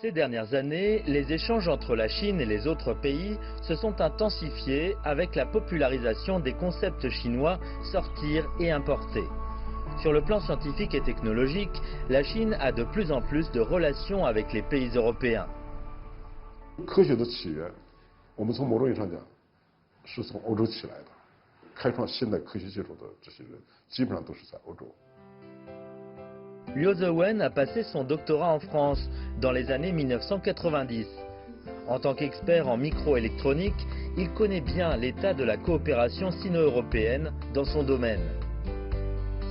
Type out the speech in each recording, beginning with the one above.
Ces dernières années, les échanges entre la Chine et les autres pays se sont intensifiés avec la popularisation des concepts chinois sortir et importer. Sur le plan scientifique et technologique, la Chine a de plus en plus de relations avec les pays européens. 科学的起源，我们从某种意义上讲，是从欧洲起来的。开创现代科学技术的这些人，基本上都是在欧洲。 Liu Zewen a passé son doctorat en France dans les années 1990. En tant qu'expert en microélectronique, il connaît bien l'état de la coopération sino-européenne dans son domaine.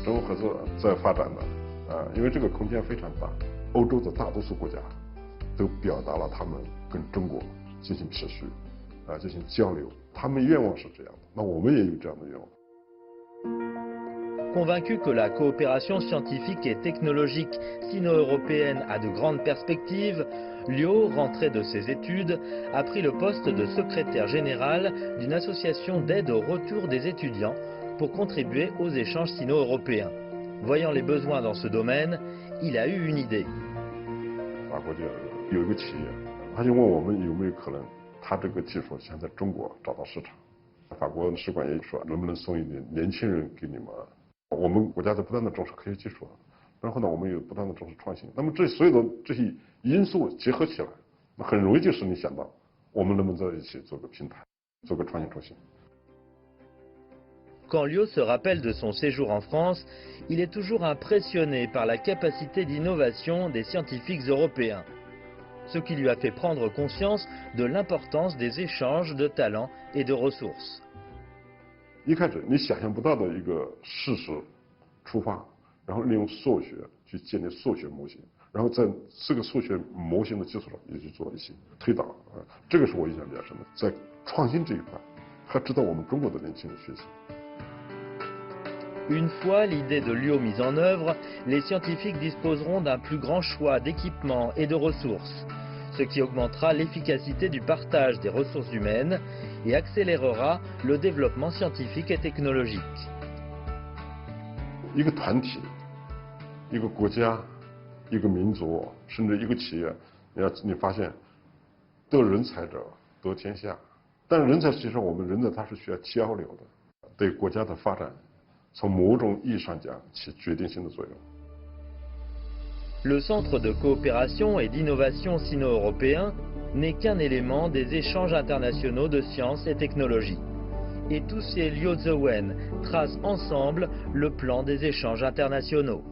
中欧合作在发展的因为这个空间非常大，欧洲的大多数国家都表达了他们跟中国进行持续进行交流，他们愿望是这样的，那我们也有这样的愿望。 Convaincu que la coopération scientifique et technologique sino-européenne a de grandes perspectives, Liu, rentré de ses études, a pris le poste de secrétaire général d'une association d'aide au retour des étudiants pour contribuer aux échanges sino-européens. Voyant les besoins dans ce domaine, il a eu une idée. 法国就有一个企业，他就问我们有没有可能，他这个技术想在中国找到市场。法国使馆也说，能不能送一点年轻人给你们？ 我们国家在不断的重视科学技术，然后呢，我们又不断的重视创新。那么这所有的这些因素结合起来，那很容易就使你想到，我们能不能在一起做个平台，做个创新中心。 Quand Liu se rappelle de son séjour en France, il est toujours impressionné par la capacité d'innovation des scientifiques européens, ce qui lui a fait prendre conscience de l'importance des échanges de talents et de ressources. 一开始你想象不到的一个事实出发，然后利用数学去建立数学模型，然后在这个数学模型的基础上也去做一些推导这个是我印象比较深的。在创新这一块，还值得我们中国的年轻人学习。 Une fois l'idée de Liu mise en œuvre, les scientifiques disposeront d'un plus grand choix d'équipements et de ressources, ce qui augmentera l'efficacité du partage des ressources humaines et accélérera le développement scientifique et technologique. 一个团体、一个国家、一个民族，甚至一个企业，你发现，得人才者得天下。但人才实际上，我们人才他是需要交流的，对国家的发展，从某种意义上讲起决定性的作用。 Le Centre de coopération et d'innovation sino-européen n'est qu'un élément des échanges internationaux de sciences et technologies. Et tous ces Liu Zewen tracent ensemble le plan des échanges internationaux.